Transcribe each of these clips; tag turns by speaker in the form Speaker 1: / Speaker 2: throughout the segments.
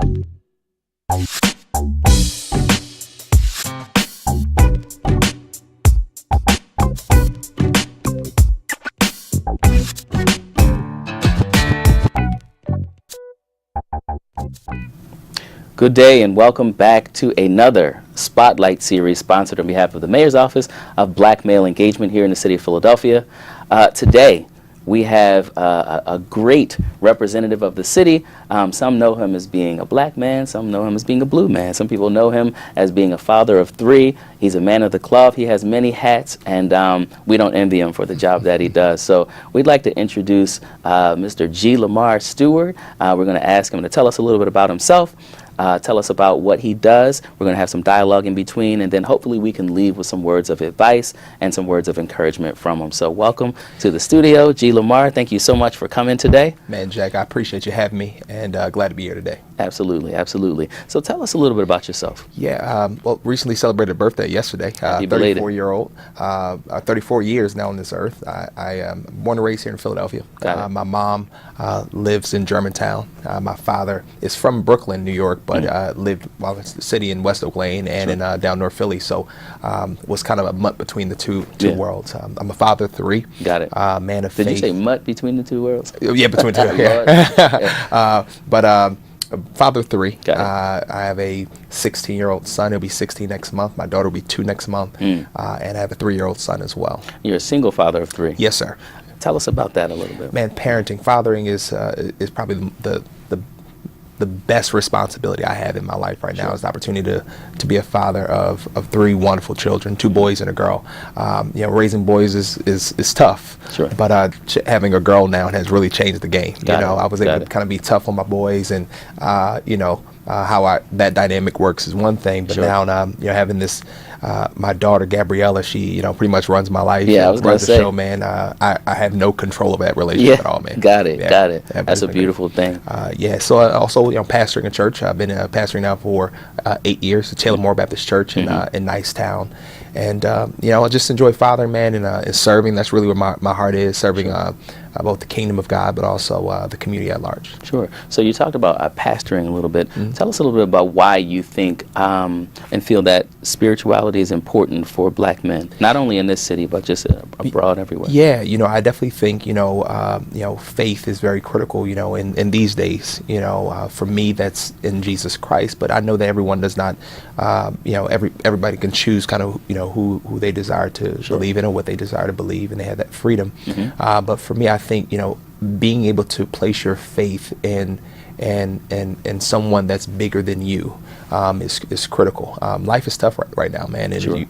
Speaker 1: Good day and welcome back to another Spotlight series sponsored on behalf of the Mayor's Office of Black Male Engagement here in the city of Philadelphia. Today we have a great representative of the city. Some know him as being a black man, some know him as being a blue man. Some people know him as being a father of three. He's a man of the cloth. He has many hats, and we don't envy him for the job that he does. So we'd like to introduce Mr. G. Lamar Stewart. We're going to ask him to tell us a little bit about himself. Tell us about what he does. We're going to have some dialogue in between, and then hopefully we can leave with some words of advice and some words of encouragement from him. So welcome to the studio, G. Lamar. Thank you so much for coming today.
Speaker 2: Man, Jack, I appreciate you having me, and glad to be here today.
Speaker 1: Absolutely, absolutely. So tell us a little bit about yourself.
Speaker 2: Yeah, well, recently celebrated a birthday yesterday. 34-year-old, 34 years now on this earth. I am born and raised here in Philadelphia. My mom lives in Germantown. My father is from Brooklyn, New York, but lived in the city in West Oak Lane and in down North Philly. So was kind of a mutt between the two worlds. I'm a father of three.
Speaker 1: Got it.
Speaker 2: Man of faith.
Speaker 1: Did you say mutt between the two worlds?
Speaker 2: Yeah, between the two. Yeah. But father of three. I have a 16-year-old son. He'll be 16 next month. My daughter will be 2 next month. And I have a 3-year-old son as well.
Speaker 1: You're a single father of three.
Speaker 2: Yes, sir.
Speaker 1: Tell us about that a little bit.
Speaker 2: Man, fathering is probably the best responsibility I have in my life right now is the opportunity to be a father of 3 wonderful children, 2 boys and a girl. Raising boys is tough, but having a girl now has really changed the game. I was able to kind of be tough on my boys, and how that dynamic works is one thing, but now having this my daughter Gabriella, she pretty much runs my life.
Speaker 1: Yeah, I was
Speaker 2: runs the
Speaker 1: say.
Speaker 2: show, man. I have no control of that relationship at all, man.
Speaker 1: Got it. That's a beautiful thing.
Speaker 2: So also pastoring a church. I've been pastoring now for 8 years at Lamar Baptist Church in Nicetown, and I just enjoy fathering, man, and serving. That's really where my heart is, serving both the kingdom of God, but also the community at large.
Speaker 1: Sure. So you talked about pastoring a little bit. Tell us a little bit about why you think and feel that spirituality is important for black men, not only in this city, but just abroad everywhere.
Speaker 2: Yeah, I definitely think, faith is very critical, in these days. For me, that's in Jesus Christ, but I know that everyone does not, everybody can choose kind of, who they desire to believe in or what they desire to believe, and they have that freedom. But for me, I think, being able to place your faith in someone that's bigger than you is critical. Life is tough right now, man. And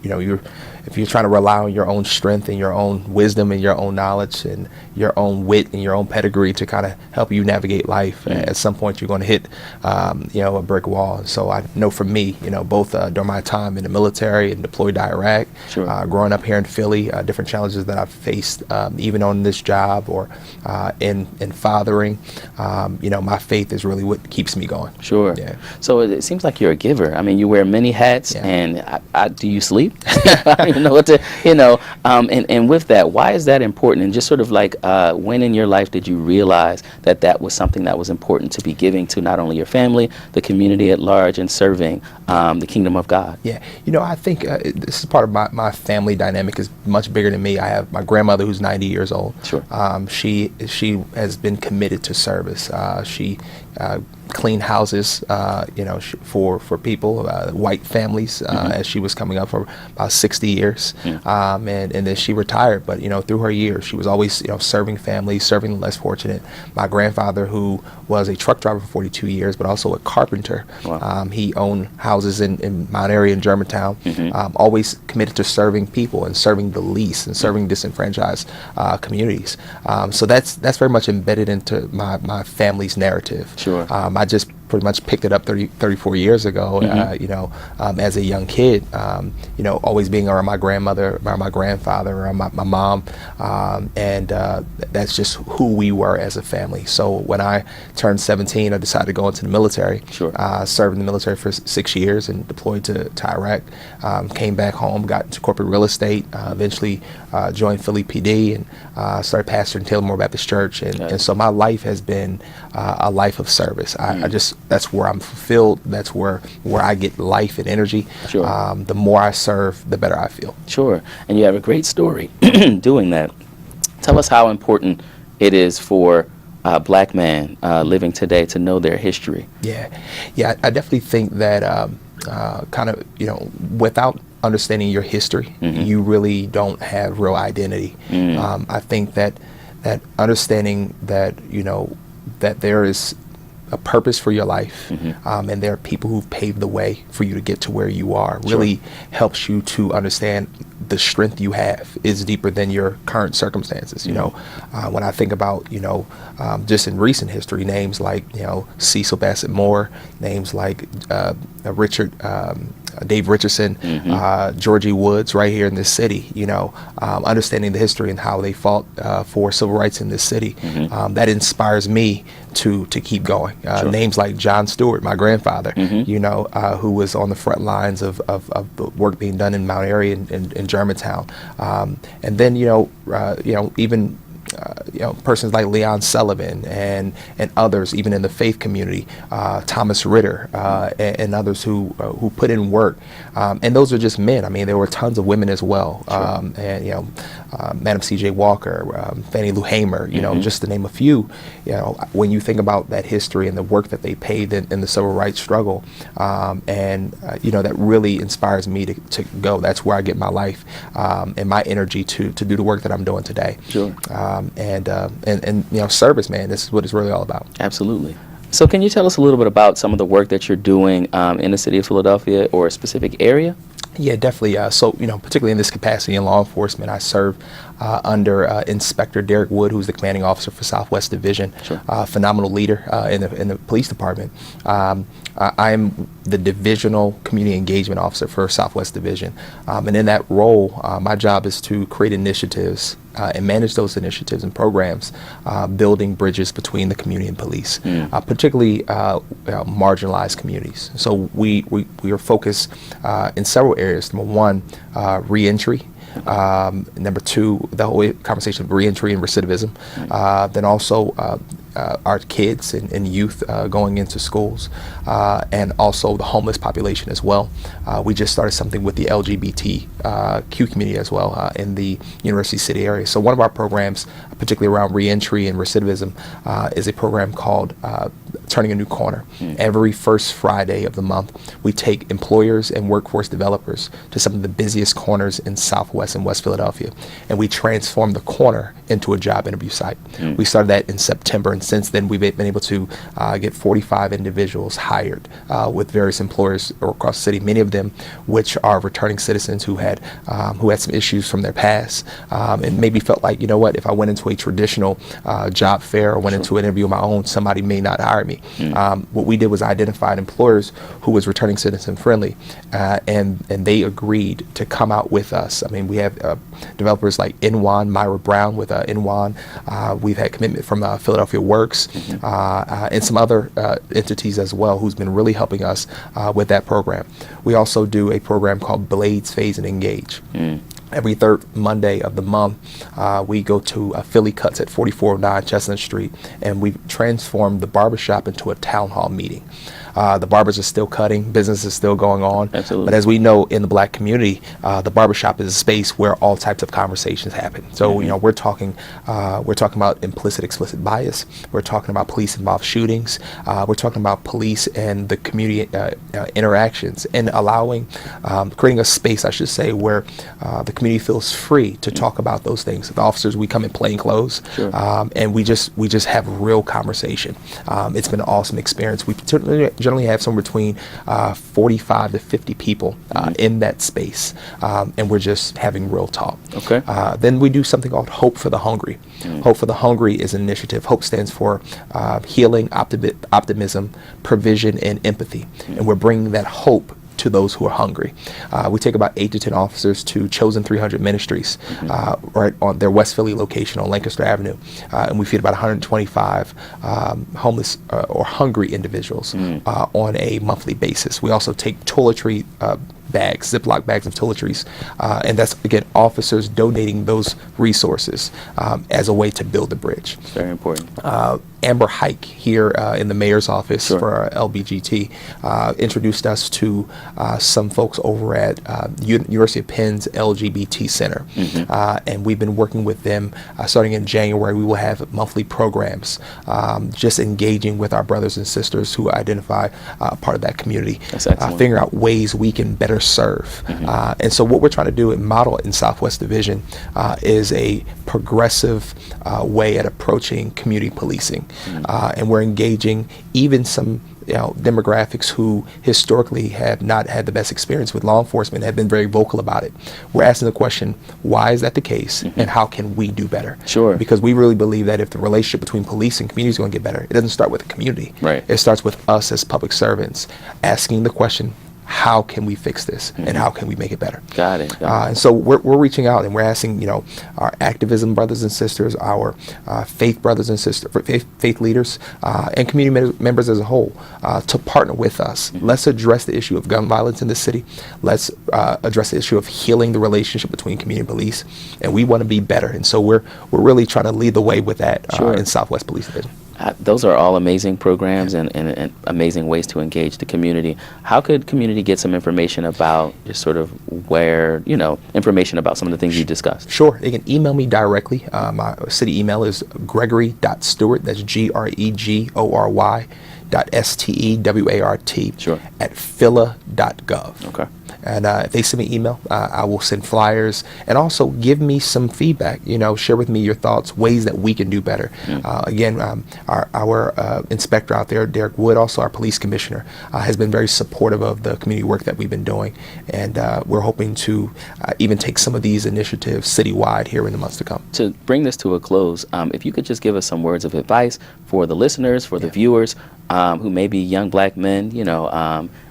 Speaker 2: if you're trying to rely on your own strength and your own wisdom and your own knowledge and your own wit and your own pedigree to kind of help you navigate life, at some point you're going to hit a brick wall. And so I know for me, both during my time in the military and deployed to Iraq, growing up here in Philly, different challenges that I've faced, even on this job or in fathering, my faith is really what keeps me going.
Speaker 1: Sure. Yeah. So it seems like you're a giver. I mean, you wear many hats, and do you sleep? I don't even know what to, and with that, why is that important? And just sort of like, when in your life did you realize that that was something that was important to be giving to not only your family, the community at large, and serving the kingdom of God? Yeah.
Speaker 2: I think this is part of my family dynamic is much bigger than me. I have my grandmother who's 90 years old.
Speaker 1: Sure.
Speaker 2: She has been committed to service. She clean houses, for people, white families, as she was coming up for about 60 years. And then she retired, but, through her years, she was always, serving families, serving the less fortunate. My grandfather, who was a truck driver for 42 years, but also a carpenter. Wow. He owned houses in my area in Germantown, always committed to serving people and serving the least and serving disenfranchised communities. So that's very much embedded into my family's narrative.
Speaker 1: Sure.
Speaker 2: I just pretty much picked it up 34 years ago, as a young kid, always being around my grandmother, around my grandfather, around my mom, and that's just who we were as a family. So when I turned 17, I decided to go into the military.
Speaker 1: Sure.
Speaker 2: Served in the military for 6 years and deployed to Iraq, came back home, got into corporate real estate, eventually joined Philly PD and started pastoring Lamar Baptist Church. And so my life has been a life of service. I just that's where I'm fulfilled. That's where I get life and energy.
Speaker 1: Sure.
Speaker 2: The more I serve, the better I feel.
Speaker 1: Sure. And you have a great story doing that. Tell us how important it is for a black man living today to know their history.
Speaker 2: Yeah, I definitely think that kind of, without understanding your history, you really don't have real identity. I think that understanding that, that there is a purpose for your life, and there are people who've paved the way for you to get to where you are, really helps you to understand the strength you have is deeper than your current circumstances. When I think about, just in recent history, names like, Cecil Bassett Moore, names like Dave Richardson, Georgie Woods right here in this city, understanding the history and how they fought for civil rights in this city, that inspires me to keep going. Names like John Stewart, my grandfather, who was on the front lines of the work being done in Mount Airy and Germantown. And then, even persons like Leon Sullivan and others, even in the faith community, Thomas Ritter, and others who put in work. And those are just men. I mean, there were tons of women as well. And, Madam C.J. Walker, Fannie Lou Hamer, just to name a few. When you think about that history and the work that they paved in the civil rights struggle, that really inspires me to go. That's where I get my life and my energy to do the work that I'm doing today.
Speaker 1: Sure.
Speaker 2: And service, man, this is what it's really all about.
Speaker 1: Absolutely. So can you tell us a little bit about some of the work that you're doing in the city of Philadelphia or a specific area?
Speaker 2: Yeah, definitely. So, particularly in this capacity in law enforcement, I serve under Inspector Derek Wood, who's the commanding officer for Southwest Division. Sure. Phenomenal leader in the police department. I'm the divisional community engagement officer for Southwest Division, and in that role, my job is to create initiatives and manage those initiatives and programs, building bridges between the community and police, particularly marginalized communities. So we are focused in several areas. Number one, reentry. Number two, the whole conversation of reentry and recidivism. Then also our kids and youth going into schools, and also the homeless population as well. We just started something with the LGBTQ community as well in the University City area. So one of our programs, particularly around reentry and recidivism, is a program called Turning a New Corner. Every first Friday of the month, we take employers and workforce developers to some of the busiest corners in Southwest and West Philadelphia, and we transform the corner into a job interview site. We started that in September, and since then we've been able to get 45 individuals hired with various employers across the city, many of them which are returning citizens who had some issues from their past, and maybe felt like, if I went into a traditional job fair or went into an interview of my own, somebody may not hire me. What we did was identified employers who was returning citizen friendly, and they agreed to come out with us. I mean, we have developers like Inwan, Myra Brown with Inwan. We've had commitment from Philadelphia Works, and some other entities as well, who's been really helping us with that program. We also do a program called Blades, Phase, and Engage. Every third Monday of the month, we go to Philly Cuts at 4409 Chestnut Street, and we've transformed the barbershop into a town hall meeting. The barbers are still cutting, business is still going on.
Speaker 1: Absolutely.
Speaker 2: But as we know in the black community, the barbershop is a space where all types of conversations happen. So, we're talking about implicit, explicit bias. We're talking about police-involved shootings. We're talking about police and the community interactions, and creating a space, I should say, where the community feels free to talk about those things. The officers, we come in plain clothes,
Speaker 1: sure.
Speaker 2: And we just have real conversation. It's been an awesome experience. We generally have somewhere between 45 to 50 people in that space, and we're just having real talk.
Speaker 1: Okay.
Speaker 2: Then we do something called Hope for the Hungry. Hope for the Hungry is an initiative. Hope stands for healing, optimism, provision, and empathy. And we're bringing that hope to those who are hungry. We take about 8 to 10 officers to Chosen 300 Ministries, right on their West Philly location on Lancaster Avenue, and we feed about 125 homeless or hungry individuals on a monthly basis. We also take toiletry bags, Ziploc bags of toiletries. And that's, again, officers donating those resources as a way to build the bridge.
Speaker 1: It's very important.
Speaker 2: Amber Hike here in the mayor's office
Speaker 1: Sure.
Speaker 2: for LBGT introduced us to some folks over at University of Penn's LGBT Center. And we've been working with them starting in January. We will have monthly programs just engaging with our brothers and sisters who identify part of that community,
Speaker 1: That's excellent.
Speaker 2: figuring out ways we can better serve. And so what we're trying to do and model in Southwest Division is a progressive way at approaching community policing. And we're engaging even some demographics who historically have not had the best experience with law enforcement, have been very vocal about it. We're asking the question, why is that the case, and how can we do better?
Speaker 1: Sure.
Speaker 2: Because we really believe that if the relationship between police and community is going to get better, it doesn't start with the community.
Speaker 1: Right.
Speaker 2: It starts with us as public servants asking the question, how can we fix this, and how can we make it better?
Speaker 1: Got it.
Speaker 2: And so we're reaching out and we're asking, our activism brothers and sisters, our faith brothers and sisters, faith leaders, and community members as a whole to partner with us. Let's address the issue of gun violence in the city. Let's address the issue of healing the relationship between community and police. And we want to be better. And so we're really trying to lead the way with that
Speaker 1: Sure.
Speaker 2: in Southwest Police Division.
Speaker 1: Those are all amazing programs and amazing ways to engage the community. How could community get some information about just sort of where, information about some of the things you discussed?
Speaker 2: Sure. They can email me directly. My city email is gregory.stewart, that's Gregory, .stewart,
Speaker 1: Sure.
Speaker 2: at phila.gov.
Speaker 1: Okay.
Speaker 2: And if they send me email, I will send flyers and also give me some feedback. Share with me your thoughts, ways that we can do better. Again, our inspector out there, Derek Wood, also our police commissioner, has been very supportive of the community work that we've been doing. And we're hoping to even take some of these initiatives citywide here in the months to come.
Speaker 1: To bring this to a close, if you could just give us some words of advice for the listeners, for the viewers, who may be young black men,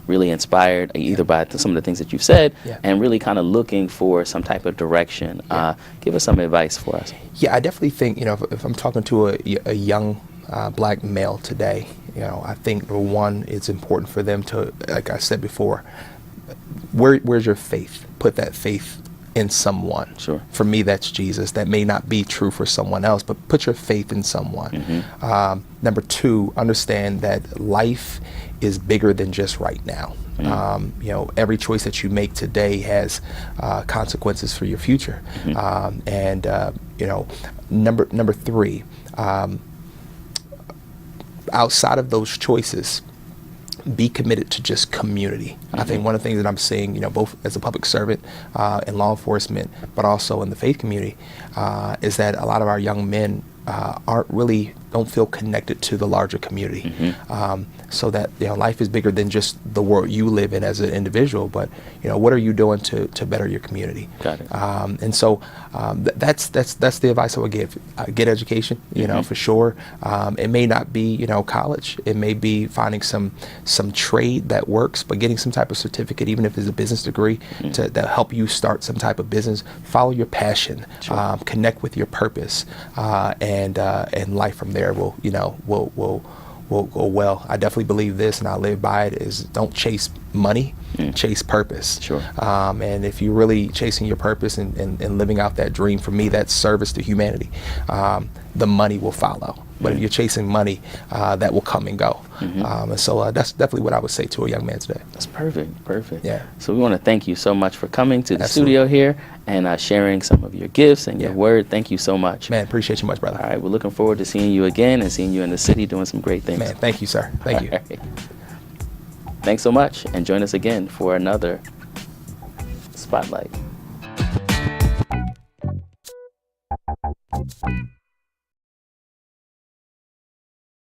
Speaker 1: really inspired either by some of the things that you've said and really kind of looking for some type of direction. Give us some advice for us.
Speaker 2: Yeah, I definitely think, if I'm talking to a young black male today, I think, number one, it's important for them to, like I said before, where's your faith? Put that faith in someone.
Speaker 1: Sure.
Speaker 2: For me, that's Jesus. That may not be true for someone else, but put your faith in someone. Number two, understand that life is bigger than just right now. Every choice that you make today has consequences for your future. Number three, outside of those choices, be committed to just community. I think one of the things that I'm seeing, both as a public servant in law enforcement, but also in the faith community, is that a lot of our young men don't feel connected to the larger community. So that life is bigger than just the world you live in as an individual, but what are you doing to better your community?
Speaker 1: Got it.
Speaker 2: And so that's the advice I would give. Get education, for sure. It may not be college. It may be finding some trade that works, but getting some type of certificate, even if it's a business degree, to help you start some type of business. Follow your passion.
Speaker 1: Sure.
Speaker 2: Connect with your purpose, and life from there will go well. I definitely believe this, and I live by it, is don't chase money, chase purpose.
Speaker 1: Sure.
Speaker 2: And if you're really chasing your purpose and living out that dream, for me, that's service to humanity, the money will follow. But if you're chasing money, that will come and go. And so that's definitely what I would say to a young man today.
Speaker 1: That's perfect.
Speaker 2: Yeah.
Speaker 1: So we want to thank you so much for coming to the
Speaker 2: Absolutely.
Speaker 1: studio here and sharing some of your gifts and your word. Thank you so much.
Speaker 2: Man, appreciate you much, brother.
Speaker 1: All right, we're looking forward to seeing you again and seeing you in the city doing some great things.
Speaker 2: Man, thank you, sir. Thank you.
Speaker 1: All right. Thanks so much, and join us again for another Spotlight.